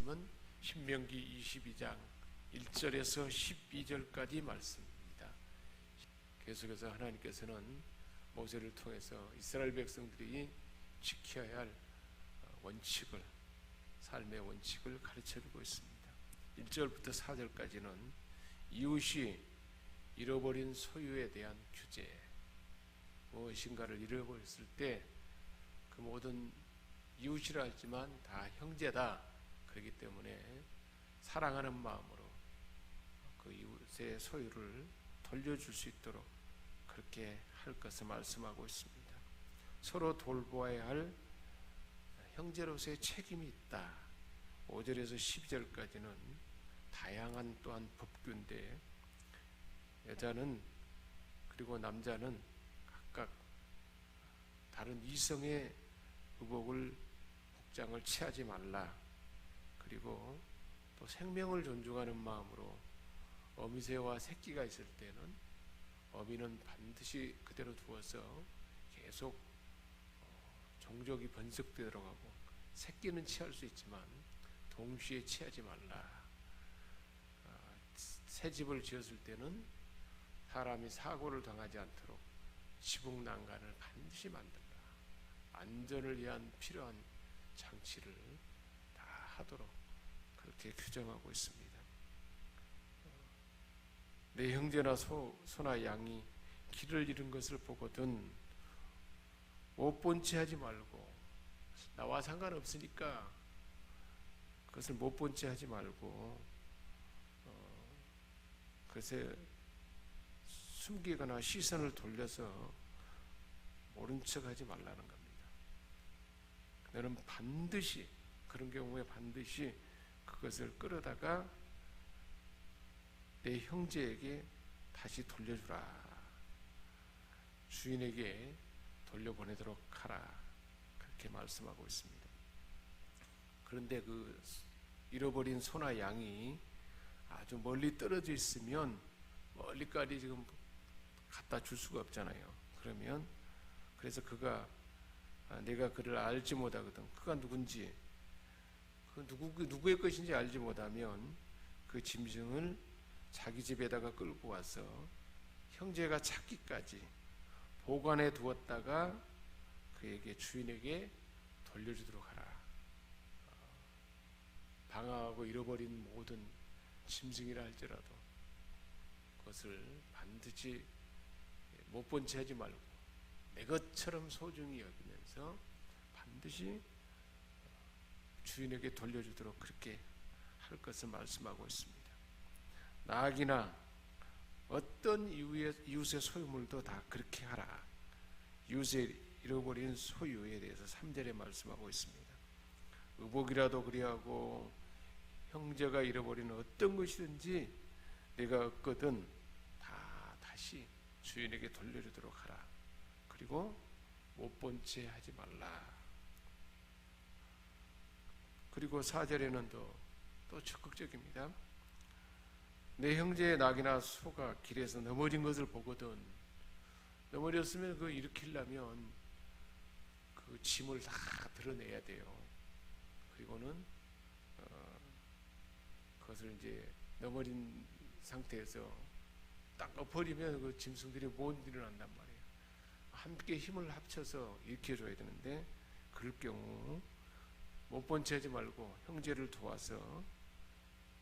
말씀은 신명기 22장 1절에서 12절까지 말씀입니다. 계속해서 하나님께서는 모세를 통해서 이스라엘 백성들이 지켜야 할 원칙을, 삶의 원칙을 가르쳐주고 있습니다. 1절부터 4절까지는 이웃이 잃어버린 소유에 대한 규제, 무엇인가를 잃어버렸을 때 그 모든 이웃이라 하지만 다 형제다. 그렇기 때문에 사랑하는 마음으로 그 이웃의 소유를 돌려줄 수 있도록 그렇게 할 것을 말씀하고 있습니다. 서로 돌보아야 할 형제로서의 책임이 있다. 5절에서 12절까지는 다양한 또한 법규인데, 여자는 그리고 남자는 각각 다른 이성의 의복을, 복장을 취하지 말라. 그리고 또 생명을 존중하는 마음으로 어미새와 새끼가 있을 때는 어미는 반드시 그대로 두어서 계속 종족이 번식되도록 하고, 새끼는 취할 수 있지만 동시에 취하지 말라. 새 집을 지었을 때는 사람이 사고를 당하지 않도록 지붕 난간을 반드시 만들라. 안전을 위한 필요한 장치를 다 하도록 그렇게 규정하고 있습니다. 내 형제나 소나 양이 길을 잃은 것을 보거든 못 본 채 하지 말고, 나와 상관없으니까 그것을 못 본 채 하지 말고 그것에 숨기거나 시선을 돌려서 모른 척 하지 말라는 겁니다. 너는 반드시, 그런 경우에 반드시 그것을 끌어다가 내 형제에게 다시 돌려주라. 주인에게 돌려보내도록 하라. 그렇게 말씀하고 있습니다. 그런데 그 잃어버린 소나 양이 아주 멀리 떨어져 있으면 멀리까지 지금 갖다 줄 수가 없잖아요. 그래서 그가 내가 그를 알지 못하거든. 그가 누군지, 그 누구의 것인지 알지 못하면 그 짐승을 자기 집에다가 끌고 와서 형제가 찾기까지 보관해 두었다가 그에게, 주인에게 돌려주도록 하라. 방황하고 잃어버린 모든 짐승이라 할지라도 그것을 반드시 못 본 채 하지 말고 내 것처럼 소중히 여기면서 반드시 주인에게 돌려주도록 그렇게 할 것을 말씀하고 있습니다. 나귀나 어떤 이웃의 소유물도 다 그렇게 하라. 이웃의 잃어버린 소유에 대해서 3절에 말씀하고 있습니다. 의복이라도 그리하고 형제가 잃어버린 어떤 것이든지 내가 얻거든 다 다시 주인에게 돌려주도록 하라. 그리고 못 본 채 하지 말라. 그리고 4절에는 또 적극적입니다. 내 형제의 낙이나 소가 길에서 넘어진 것을 보거든, 넘어졌으면 그거 일으키려면 그 짐을 다 드러내야 돼요. 그리고는 그것을 이제 넘어진 상태에서 딱 엎어리면 그 짐승들이 못 일어난단 말이에요. 함께 힘을 합쳐서 일으켜줘야 되는데, 그럴 경우 못 본 채 하지 말고 형제를 도와서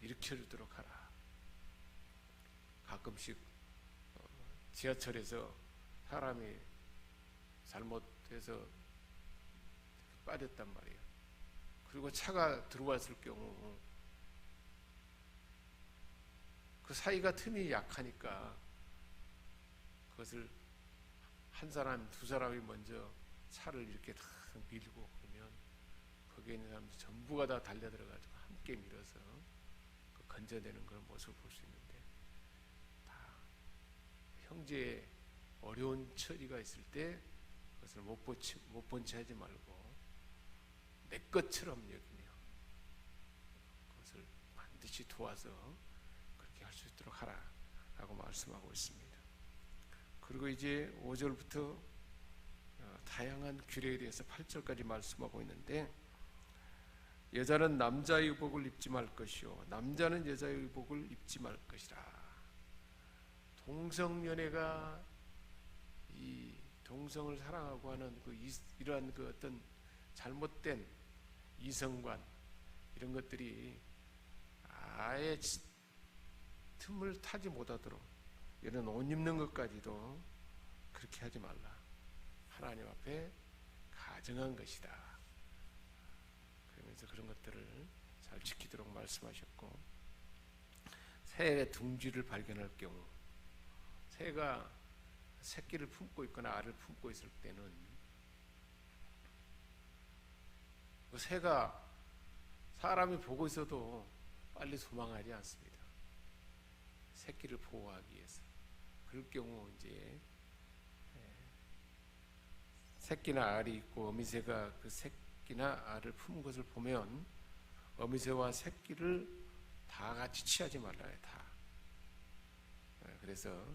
일으켜주도록 하라. 가끔씩 지하철에서 사람이 잘못해서 빠졌단 말이에요. 그리고 차가 들어왔을 경우 그 사이가 틈이 약하니까 그것을 한 사람, 두 사람이 먼저 차를 이렇게 다 밀고 그러면 거기에 있는 사람들 전부가 다 달려들어가지고 함께 밀어서 그 건져내는 그런 모습을 볼 수 있는데, 다 형제의 어려운 처리가 있을 때 그것을 못 본 채 하지 말고 내 것처럼 여기며 그것을 반드시 도와서 그렇게 할 수 있도록 하라 라고 말씀하고 있습니다. 그리고 이제 5절부터 다양한 규례에 대해서 8절까지 말씀하고 있는데, 여자는 남자의 의복을 입지 말 것이요 남자는 여자의 의복을 입지 말 것이라. 동성연애가 이 동성을 사랑하고 하는 이러한 어떤 잘못된 이성관 이런 것들이 아예 틈을 타지 못하도록 이런 옷 입는 것까지도 그렇게 하지 말라. 하나님 앞에 가증한 것이다. 그러면서 그런 것들을 잘 지키도록 말씀하셨고, 새의 둥지를 발견할 경우, 새가 새끼를 품고 있거나 알을 품고 있을 때는 그 새가 사람이 보고 있어도 빨리 도망하지 않습니다. 새끼를 보호하기 위해서. 그럴 경우 이제 새끼나 알이 있고 어미새가 그 새끼나 알을 품은 것을 보면 어미새와 새끼를 다 같이 취하지 말라요. 다. 그래서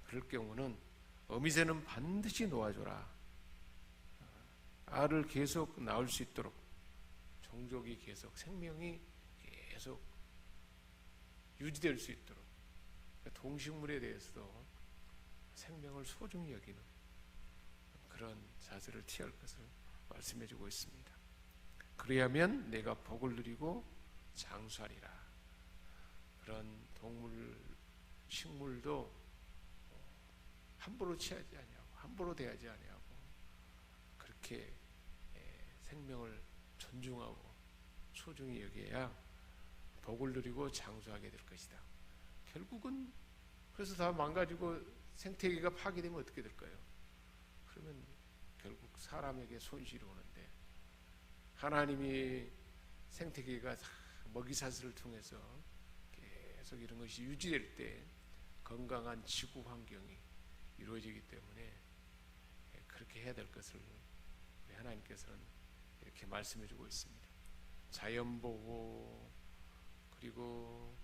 그럴 경우는 어미새는 반드시 놓아줘라. 알을 계속 낳을 수 있도록, 종족이 계속, 생명이 계속 유지될 수 있도록, 동식물에 대해서도 생명을 소중히 여기는 그런 자세를 취할 것을 말씀해주고 있습니다. 그래야면 내가 복을 누리고 장수하리라. 그런 동물, 식물도 함부로 취하지 아니하고 함부로 대하지 아니하고 그렇게 생명을 존중하고 소중히 여겨야 복을 누리고 장수하게 될 것이다. 결국은 그래서 다 망가지고 생태계가 파괴되면 어떻게 될까요? 그러면 결국 사람에게 손실이 오는데, 하나님이 생태계가 먹이사슬을 통해서 계속 이런 것이 유지될 때 건강한 지구 환경이 이루어지기 때문에 그렇게 해야 될 것을 우리 하나님께서는 이렇게 말씀해주고 있습니다. 자연보호, 그리고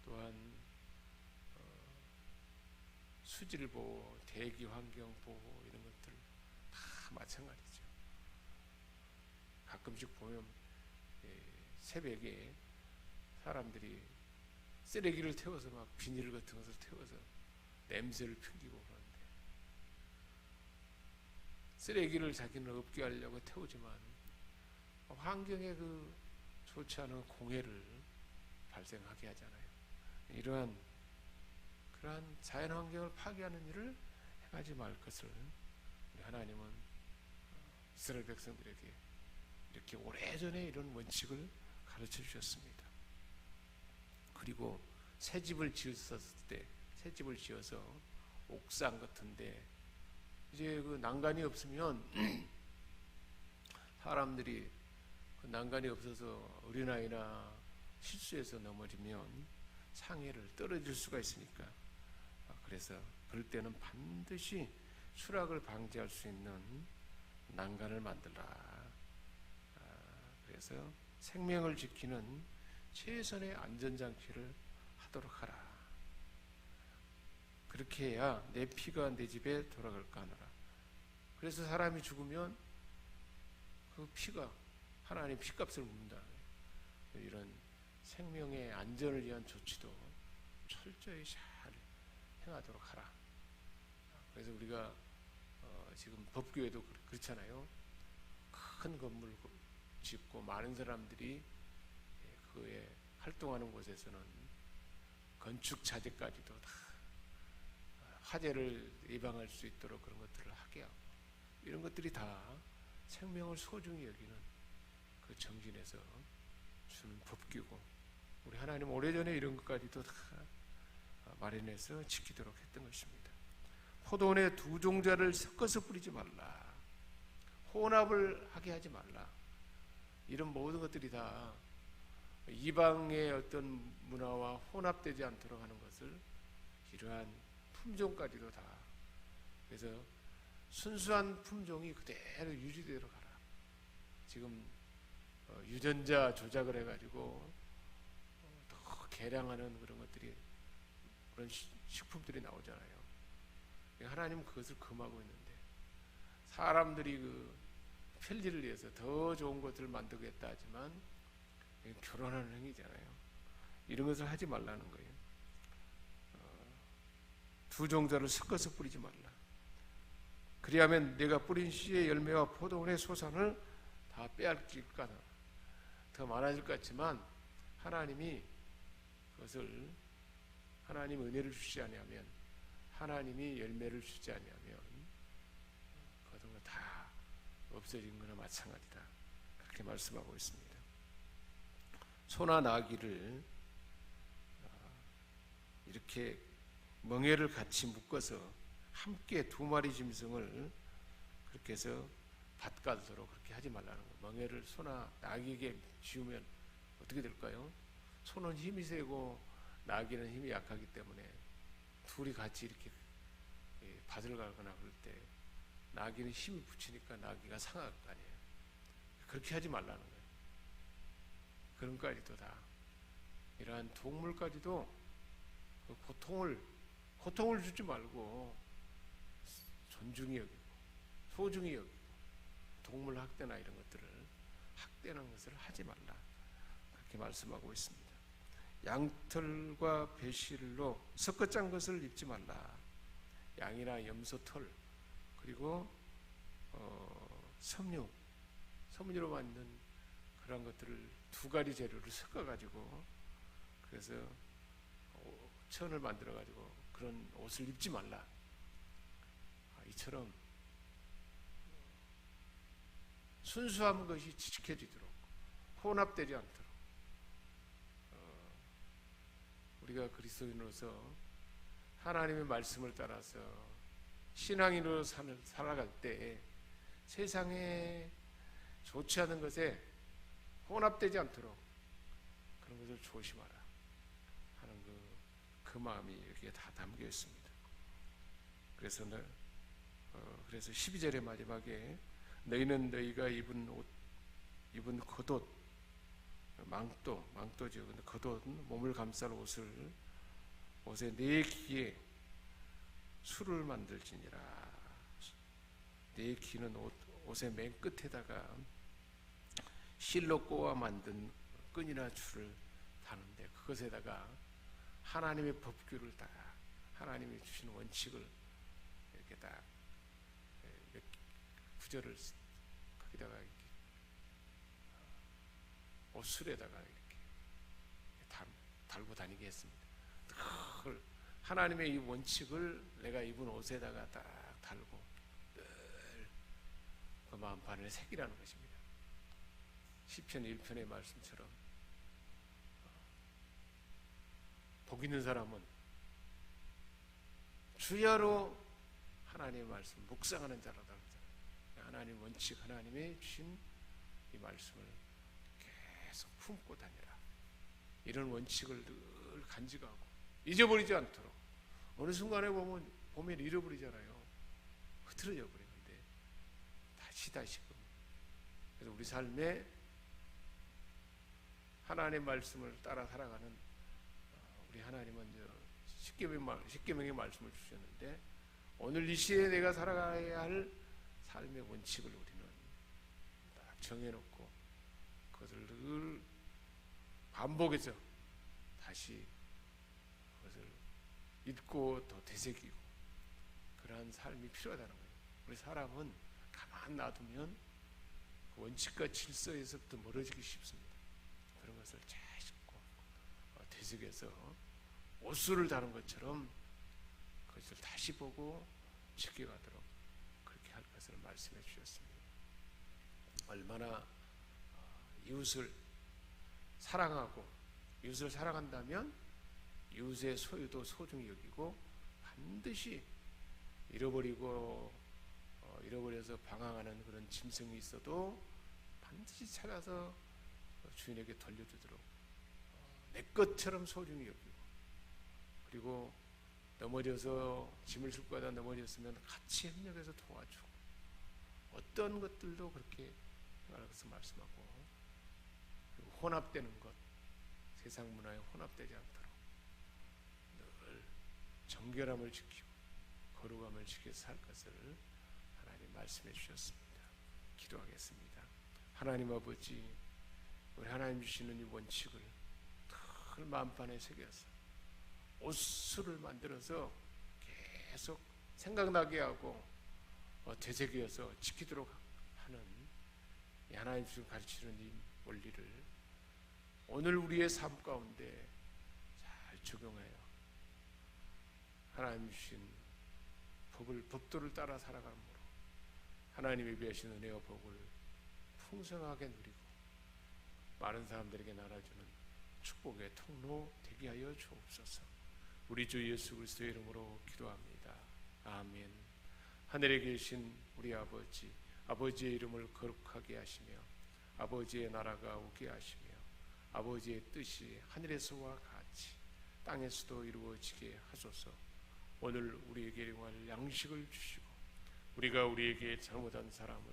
또한 수질보호, 대기환경보호 이런 것들 다 마찬가지죠. 가끔씩 보면 새벽에 사람들이 쓰레기를 태워서 막 비닐 같은 것을 태워서 냄새를 풍기고 그러는데, 쓰레기를 자기는 없게 하려고 태우지만 환경에 그 좋지 않은 공해를 발생하게 하잖아요. 그러한 자연 환경을 파괴하는 일을 행하지 말 것을 우리 하나님은 이스라엘 백성들에게 이렇게 오래전에 이런 원칙을 가르쳐 주셨습니다. 그리고 새 집을 지었을 때, 새 집을 지어서 옥상 같은데 이제 그 난간이 없으면 사람들이 그 난간이 없어서 어린아이나 실수해서 넘어지면 상해를 떨어질 수가 있으니까, 그래서 그럴 때는 반드시 추락을 방지할 수 있는 난간을 만들라. 그래서 생명을 지키는 최선의 안전장치를 하도록 하라. 그렇게 해야 내 피가 내 집에 돌아갈까 하노라. 그래서 사람이 죽으면 그 피가 하나님 피값을 묻는다. 이런 생명의 안전을 위한 조치도 철저히 잘 행하도록 하라. 그래서 우리가 지금 법교에도 그렇잖아요. 큰 건물 짓고 많은 사람들이 그에 활동하는 곳에서는 건축 자재까지도 다 화재를 예방할 수 있도록 그런 것들을 하게 하고, 이런 것들이 다 생명을 소중히 여기는 그 정진에서 주는 법규고, 우리 하나님 오래전에 이런 것까지도 다 마련해서 지키도록 했던 것입니다. 포도원에 두 종자를 섞어서 뿌리지 말라. 혼합을 하게 하지 말라. 이런 모든 것들이 다 이방의 어떤 문화와 혼합되지 않도록 하는 것을, 이러한 품종까지도 다, 그래서 순수한 품종이 그대로 유지되도록 하라. 지금 유전자 조작을 해가지고 더 개량하는 그런 것들이, 그런 식품들이 나오잖아요. 하나님은 그것을 금하고 있는데, 사람들이 그 편리를 위해서 더 좋은 것들을 만들겠다 하지만 결혼하는 행위잖아요. 이런 것을 하지 말라는 거예요. 두 종자를 섞어서 뿌리지 말라. 그리하면 내가 뿌린 씨의 열매와 포도원의 소산을 다 빼앗길까. 더 많아질 것 같지만 하나님이 그것을, 하나님 은혜를 주지 아니하면, 하나님이 열매를 주지 아니하면 그것은 다 없어진 거나 마찬가지다. 그렇게 말씀하고 있습니다. 소나 나귀를 이렇게 멍에를 같이 묶어서 함께 두 마리 짐승을 그렇게 해서 밭가도록 그렇게 하지 말라는 거예요. 멍에를 소나 나귀에게 쥐우면 어떻게 될까요? 소는 힘이 세고 나귀는 힘이 약하기 때문에 둘이 같이 이렇게 밭을 가거나 그럴 때 나귀는 힘이 붙이니까 나귀가 상할 거 아니에요. 그렇게 하지 말라는 거예요. 그런 것까지도 다, 이러한 동물까지도 고통을 주지 말고 존중히 여기고 소중히 여기고, 동물 학대나 이런 것들을 학대하는 것을 하지 말라, 그렇게 말씀하고 있습니다. 양털과 배실로 섞어 짠 것을 입지 말라. 양이나 염소 털, 그리고 섬유로 만든 그런 것들을 두 가지 재료를 섞어 가지고 그래서 천을 만들어 가지고 그런 옷을 입지 말라. 이처럼 순수한 것이 지켜지도록, 혼합되지 않도록 우리가 그리스도인으로서 하나님의 말씀을 따라서 신앙인으로 살아갈 때 세상에 좋지 않은 것에 혼합되지 않도록 그런 것을 조심하라 하는 그 마음이 여기에 다 담겨 있습니다. 그래서 12절의 마지막에 너희는 너희가 입은 겉옷, 망토죠. 근데 겉옷은 몸을 감쌀 옷에 네 귀에 술을 만들지니라. 네 귀는 옷의 맨 끝에다가 실로 꼬아 만든 끈이나 줄을 다는데 그것에다가 하나님의 법규를 딱, 하나님이 주신 원칙을 이렇게 딱 구절을 거기다가 이렇게 옷술에다가 이렇게 달고 다니게 했습니다. 그걸 하나님의 이 원칙을 내가 입은 옷에다가 딱 달고 늘 그 마음판에 새기라는 것입니다. 시편 1편의 말씀처럼 복 있는 사람은 주야로 하나님의 말씀 묵상하는 자라다. 하나님 원칙, 하나님의 주신 이 말씀을 계속 품고 다니라. 이런 원칙을 늘 간직하고 잊어버리지 않도록. 어느 순간에 보면 잃어버리잖아요. 흐트러져 버리는데 다시금. 그래서 우리 삶에 하나님의 말씀을 따라 살아가는 우리 하나님은 십계명의 말씀을 주셨는데 오늘 이 시대에 내가 살아가야 할 삶의 원칙을 우리는 딱 정해놓고 그것을 늘 반복해서 다시 그것을 잊고 또 되새기고 그러한 삶이 필요하다는 거예요. 우리 사람은 가만 놔두면 그 원칙과 질서에서부터 멀어지기 쉽습니다. 그런 것을 잘 짚고 되새겨서 옷술을 다는 것처럼 그것을 다시 보고 지켜가도록 그렇게 할 것을 말씀해 주셨습니다. 얼마나 이웃을 사랑하고 이웃을 사랑한다면 이웃의 소유도 소중히 여기고 반드시 잃어버려서 방황하는 그런 짐승이 있어도 반드시 찾아서 주인에게 돌려주도록 내 것처럼 소중히 여기고, 그리고 넘어져서 짐을 싣고 가다 넘어졌으면 같이 협력해서 도와주고, 어떤 것들도 그렇게 생각해서 말씀하고, 그리고 혼합되는 것, 세상 문화에 혼합되지 않도록 늘 정결함을 지키고 거룩함을 지켜서 살 것을 하나님 말씀해 주셨습니다. 기도하겠습니다. 하나님 아버지, 우리 하나님 주시는 이 원칙을 늘 마음판에 새겨서 옷수를 만들어서 계속 생각나게 하고 되새겨서 지키도록 하는 이 하나님 주신 가르치는 이 원리를 오늘 우리의 삶 가운데 잘 적용하여 하나님 주신 법도를 따라 살아감으로 하나님의 비하신 은혜와 복을 풍성하게 누리고 많은 사람들에게 나눠주는 축복의 통로 되게 하여 주옵소서. 우리 주 예수 그리스도의 이름으로 기도합니다. 아멘. 하늘에 계신 우리 아버지, 아버지의 이름을 거룩하게 하시며 아버지의 나라가 오게 하시며 아버지의 뜻이 하늘에서와 같이 땅에서도 이루어지게 하소서. 오늘 우리에게 일용할 양식을 주시고 우리가 우리에게 잘못한 사람을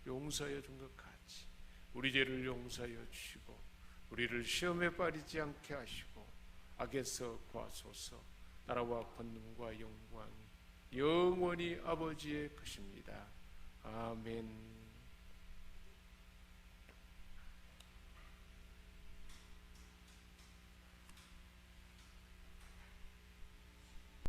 용서하여 준 것 같이 우리 죄를 용서하여 주시고 우리를 시험에 빠지지 않게 하시고 악에서 구하소서. 나라와 권능과 영광이 영원히 아버지의 것입니다. 아멘.